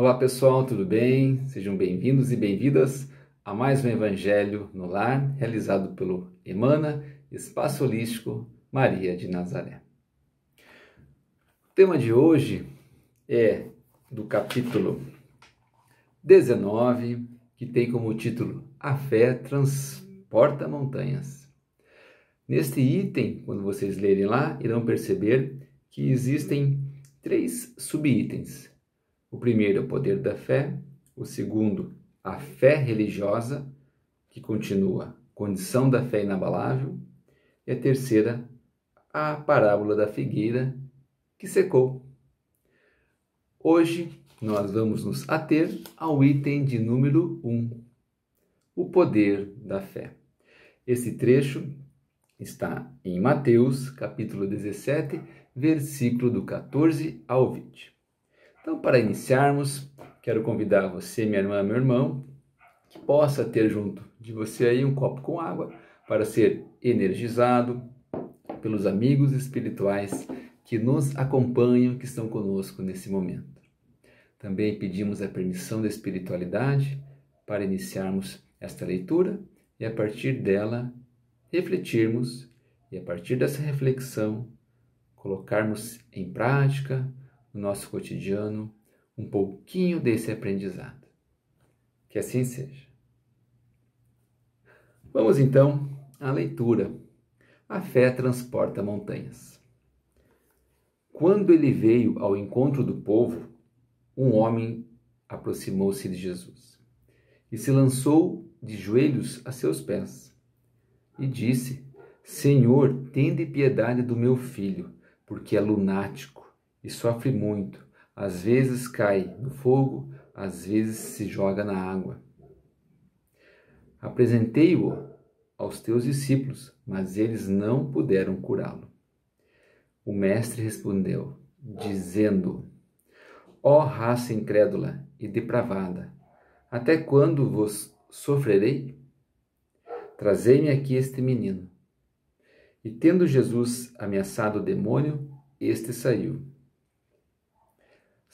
Olá pessoal, tudo bem? Sejam bem-vindos e bem-vindas a mais um Evangelho no Lar, realizado pelo Emana, Espaço Holístico Maria de Nazaré. O tema de hoje é do capítulo 19, que tem como título A Fé Transporta Montanhas. Neste item, quando vocês lerem lá, irão perceber que existem 3 subitens. O primeiro é o poder da fé, o segundo, a fé religiosa, que continua, condição da fé inabalável, e a terceira, a parábola da figueira que secou. Hoje nós vamos nos ater ao item de número 1, o poder da fé. Esse trecho está em Mateus, capítulo 17, versículo do 14 ao 20. Então, para iniciarmos, quero convidar você, minha irmã, meu irmão, que possa ter junto de você aí um copo com água para ser energizado pelos amigos espirituais que nos acompanham, que estão conosco nesse momento. Também pedimos a permissão da espiritualidade para iniciarmos esta leitura e a partir dela refletirmos e a partir dessa reflexão colocarmos em prática no nosso cotidiano um pouquinho desse aprendizado. Que assim seja. Vamos então à leitura. A fé transporta montanhas. Quando ele veio ao encontro do povo, um homem aproximou-se de Jesus e se lançou de joelhos a seus pés e disse: Senhor, tende piedade do meu filho, porque é lunático e sofre muito. Às vezes cai no fogo, às vezes se joga na água. Apresentei-o aos teus discípulos, mas eles não puderam curá-lo. O mestre respondeu, dizendo: Ó raça incrédula e depravada, até quando vos sofrerei? Trazei-me aqui este menino. E tendo Jesus ameaçado o demônio, este saiu.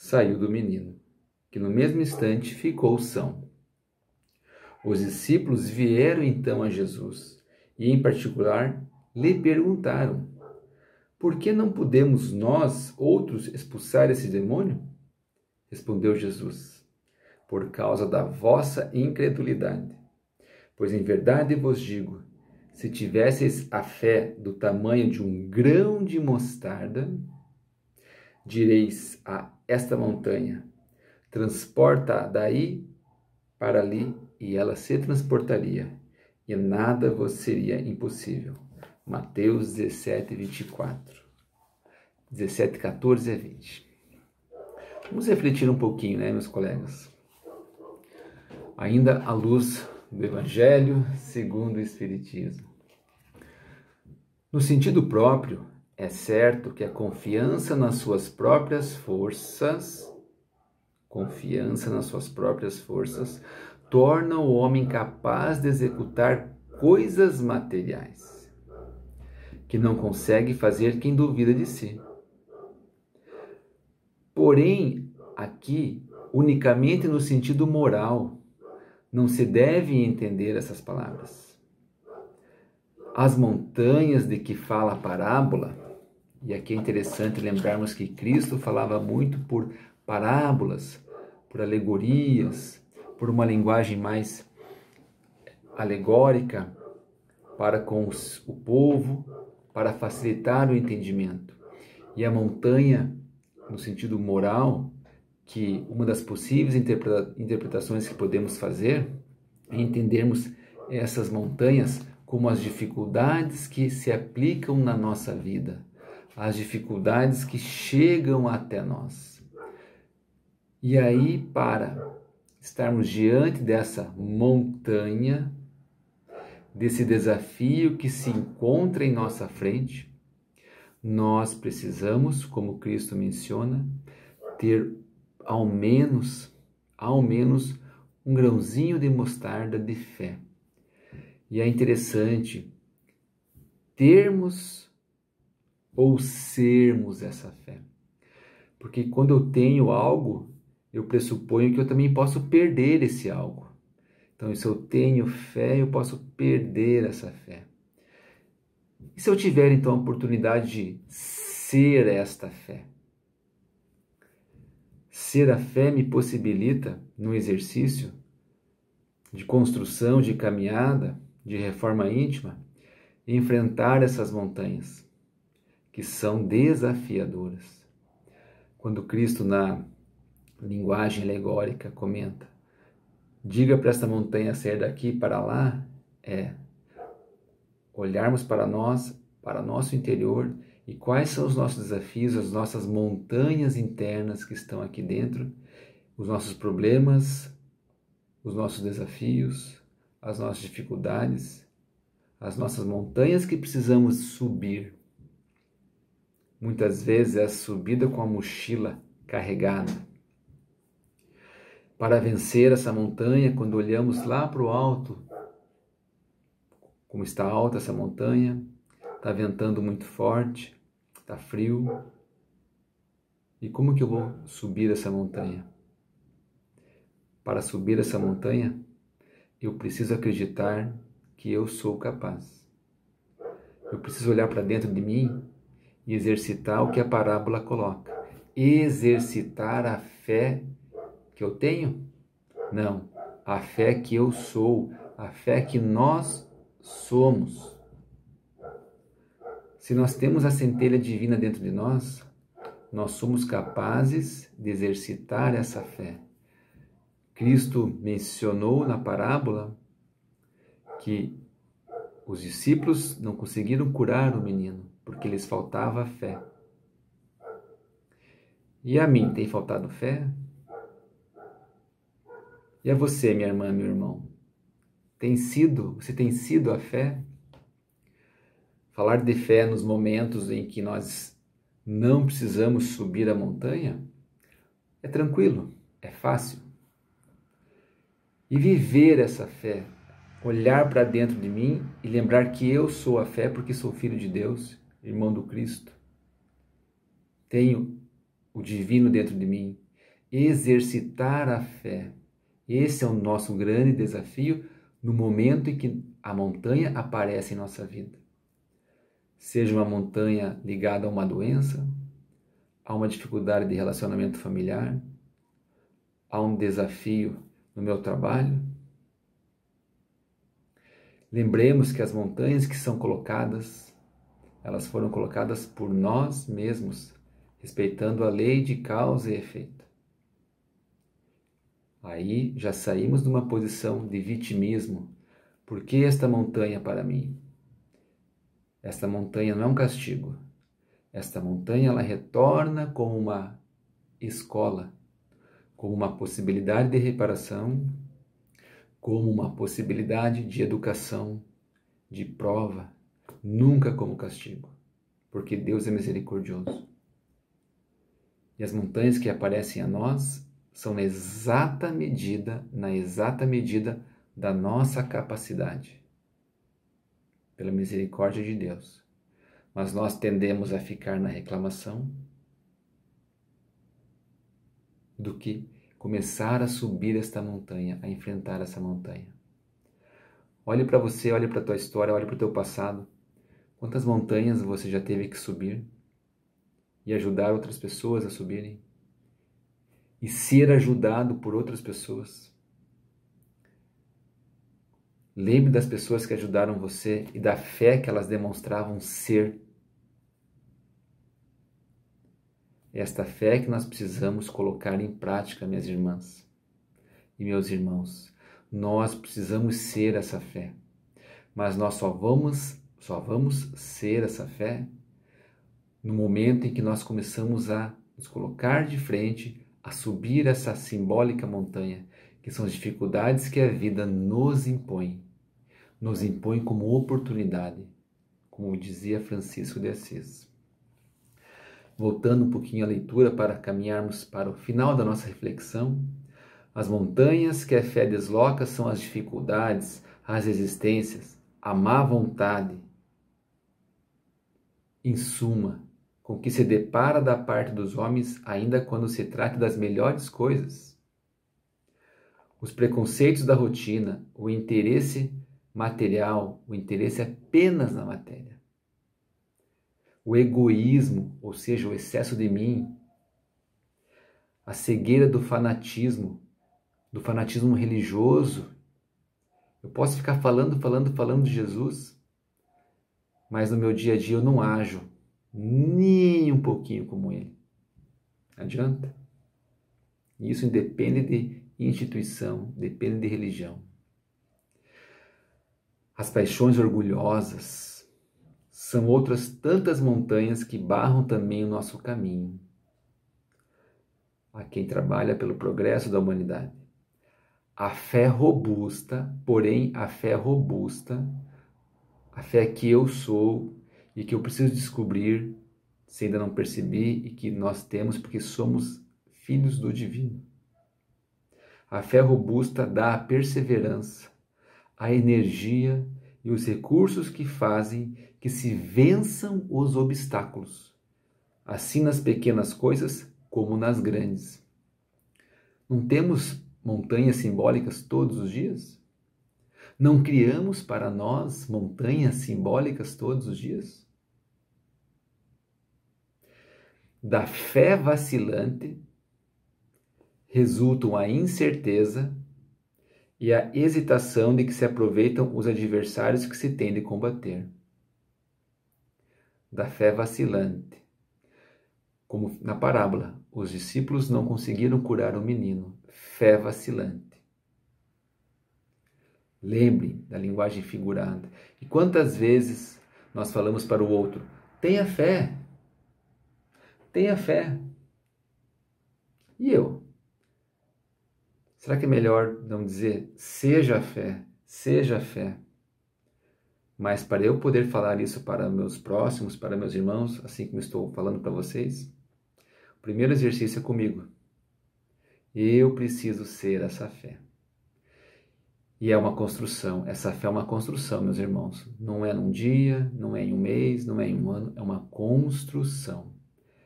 Saiu do menino, que no mesmo instante ficou são. Os discípulos vieram então a Jesus e, em particular, lhe perguntaram: Por que não podemos nós, outros, expulsar esse demônio? Respondeu Jesus: Por causa da vossa incredulidade. Pois em verdade vos digo, se tivesseis a fé do tamanho de um grão de mostarda, direis a esta montanha: transporta daí para ali, e ela se transportaria, e nada vos seria impossível. Mateus 17, 24. 17, 14 a 20. Vamos refletir um pouquinho, né, meus colegas? Ainda à luz do Evangelho segundo o Espiritismo. No sentido próprio, é certo que a confiança nas suas próprias forças torna o homem capaz de executar coisas materiais, que não consegue fazer quem duvida de si. Porém, aqui, unicamente no sentido moral, não se deve entender essas palavras. As montanhas de que fala a parábola, e aqui é interessante lembrarmos que Cristo falava muito por parábolas, por alegorias, por uma linguagem mais alegórica para com o povo, para facilitar o entendimento. E a montanha, no sentido moral, que uma das possíveis interpretações que podemos fazer é entendermos essas montanhas como as dificuldades que se aplicam na nossa vida, as dificuldades que chegam até nós. E aí, para estarmos diante dessa montanha, desse desafio que se encontra em nossa frente, nós precisamos, como Cristo menciona, ter ao menos um grãozinho de mostarda de fé. E é interessante termos ou sermos essa fé. Porque quando eu tenho algo, eu pressuponho que eu também posso perder esse algo. Então, se eu tenho fé, eu posso perder essa fé. E se eu tiver, então, a oportunidade de ser esta fé? Ser a fé me possibilita, no exercício de construção, de caminhada, de reforma íntima, enfrentar essas montanhas, que são desafiadoras. Quando Cristo, na linguagem alegórica, comenta: diga para esta montanha sair daqui para lá, olharmos para nós, para nosso interior, e quais são os nossos desafios, as nossas montanhas internas que estão aqui dentro, os nossos problemas, os nossos desafios, as nossas dificuldades, as nossas montanhas que precisamos subir. Muitas vezes é a subida com a mochila carregada. Para vencer essa montanha, quando olhamos lá para o alto, como está alta essa montanha, está ventando muito forte, está frio. E como que eu vou subir essa montanha? Para subir essa montanha, eu preciso acreditar que eu sou capaz. Eu preciso olhar para dentro de mim e exercitar o que a parábola coloca. Exercitar a fé que eu tenho? Não, a fé que eu sou, a fé que nós somos. Se nós temos a centelha divina dentro de nós, nós somos capazes de exercitar essa fé. Cristo mencionou na parábola que os discípulos não conseguiram curar o menino, porque lhes faltava fé. E a mim, tem faltado fé? E a você, minha irmã, meu irmão? Você tem sido a fé? Falar de fé nos momentos em que nós não precisamos subir a montanha é tranquilo, é fácil. E viver essa fé, olhar para dentro de mim e lembrar que eu sou a fé porque sou filho de Deus, irmão do Cristo. Tenho o divino dentro de mim. Exercitar a fé. Esse é o nosso grande desafio no momento em que a montanha aparece em nossa vida. Seja uma montanha ligada a uma doença, a uma dificuldade de relacionamento familiar, a um desafio no meu trabalho. Lembremos que as montanhas que são colocadas, elas foram colocadas por nós mesmos, respeitando a lei de causa e efeito. Aí já saímos de uma posição de vitimismo. Por que esta montanha para mim? Esta montanha não é um castigo. Esta montanha ela retorna como uma escola, como uma possibilidade de reparação, como uma possibilidade de educação, de prova, nunca como castigo, porque Deus é misericordioso. E as montanhas que aparecem a nós são na exata medida da nossa capacidade, pela misericórdia de Deus. Mas nós tendemos a ficar na reclamação do que começar a subir esta montanha, a enfrentar essa montanha. Olhe para você, olhe para a tua história, olhe para o teu passado. Quantas montanhas você já teve que subir e ajudar outras pessoas a subirem? E ser ajudado por outras pessoas. Lembre das pessoas que ajudaram você e da fé que elas demonstravam ser. Esta fé que nós precisamos colocar em prática, minhas irmãs e meus irmãos. Nós precisamos ser essa fé. Mas nós só vamos ser essa fé no momento em que nós começamos a nos colocar de frente, a subir essa simbólica montanha, que são as dificuldades que a vida nos impõe como oportunidade, como dizia Francisco de Assis. Voltando um pouquinho à leitura para caminharmos para o final da nossa reflexão, as montanhas que a fé desloca são as dificuldades, as resistências, a má vontade. Em suma, com que se depara da parte dos homens, ainda quando se trata das melhores coisas. Os preconceitos da rotina, o interesse material, o interesse apenas na matéria. O egoísmo, ou seja, o excesso de mim. A cegueira do fanatismo religioso. Eu posso ficar falando de Jesus, mas no meu dia a dia eu não ajo nem um pouquinho como ele. Adianta? Isso independe de instituição, depende de religião. As paixões orgulhosas são outras tantas montanhas que barram também o nosso caminho. A quem trabalha pelo progresso da humanidade. A fé robusta, porém a fé robusta, a fé que eu sou e que eu preciso descobrir, se ainda não percebi, e que nós temos porque somos filhos do divino. A fé robusta dá a perseverança, a energia e os recursos que fazem que se vençam os obstáculos, assim nas pequenas coisas como nas grandes. Não temos montanhas simbólicas todos os dias? Não criamos para nós montanhas simbólicas todos os dias? Da fé vacilante resultam a incerteza e a hesitação de que se aproveitam os adversários que se tem de combater. Da fé vacilante. Como na parábola, os discípulos não conseguiram curar o menino. Fé vacilante. Lembre da linguagem figurada. E quantas vezes nós falamos para o outro, tenha fé. Tenha fé. E eu? Será que é melhor não dizer, seja a fé, seja a fé? Mas para eu poder falar isso para meus próximos, para meus irmãos, assim como estou falando para vocês, o primeiro exercício é comigo. Eu preciso ser essa fé. E é uma construção, essa fé é uma construção, meus irmãos. Não é num dia, não é em um mês, não é em um ano, é uma construção.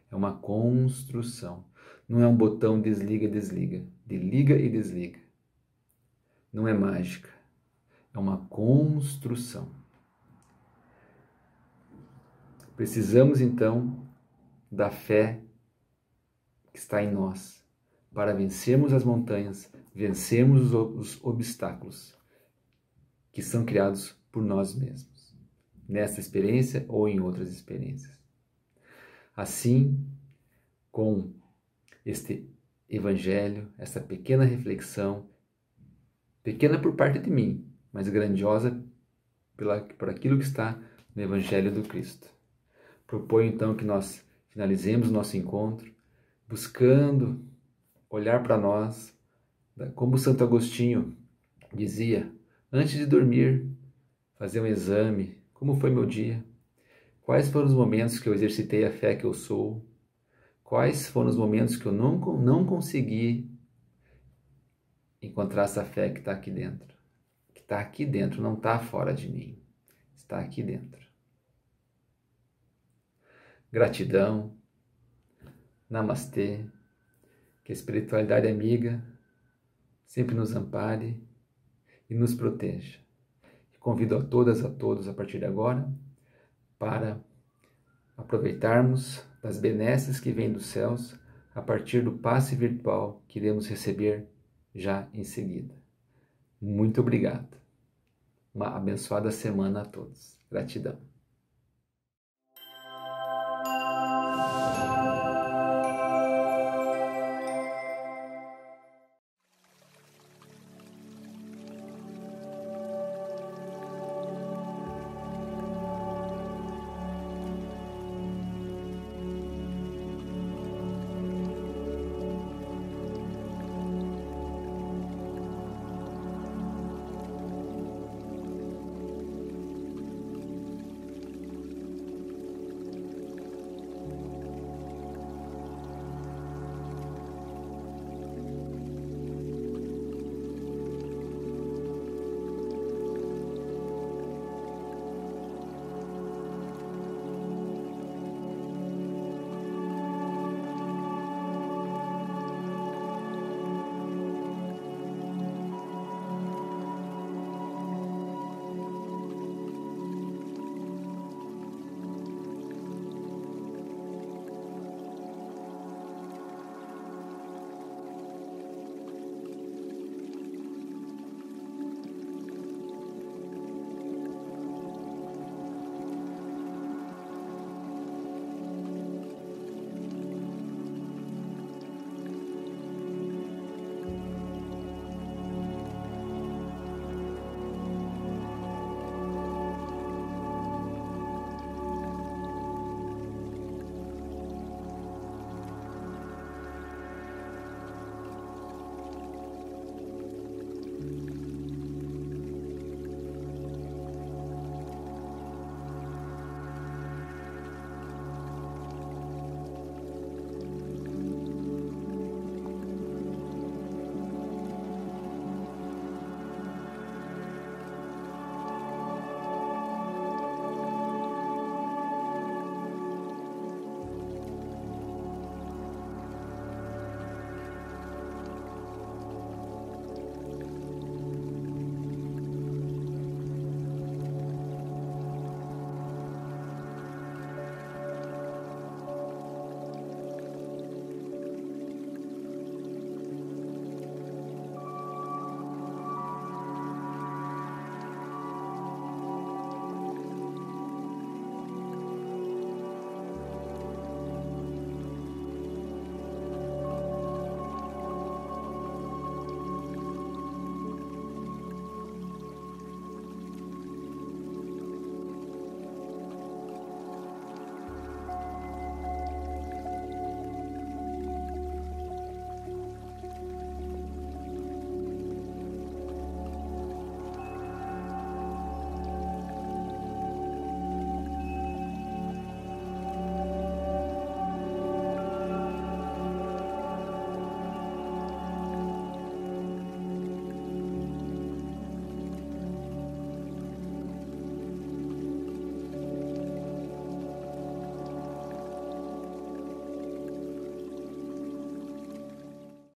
É uma construção. Não é um botão desliga, desliga. De liga e desliga. Não é mágica. É uma construção. Precisamos, então, da fé que está em nós para vencermos as montanhas, vencermos os obstáculos que são criados por nós mesmos, nessa experiência ou em outras experiências. Assim, com este evangelho, essa pequena reflexão, pequena por parte de mim, mas grandiosa por aquilo que está no evangelho do Cristo. Proponho então que nós finalizemos o nosso encontro buscando olhar para nós, como Santo Agostinho dizia, antes de dormir, fazer um exame, como foi meu dia, quais foram os momentos que eu exercitei a fé que eu sou, quais foram os momentos que eu não consegui encontrar essa fé que está aqui dentro. Que está aqui dentro, não está fora de mim. Está aqui dentro. Gratidão. Namastê. Que a espiritualidade amiga sempre nos ampare e nos proteja. E convido a todos, a partir de agora, para aproveitarmos das benesses que vêm dos céus a partir do passe virtual que iremos receber já em seguida. Muito obrigado. Uma abençoada semana a todos. Gratidão.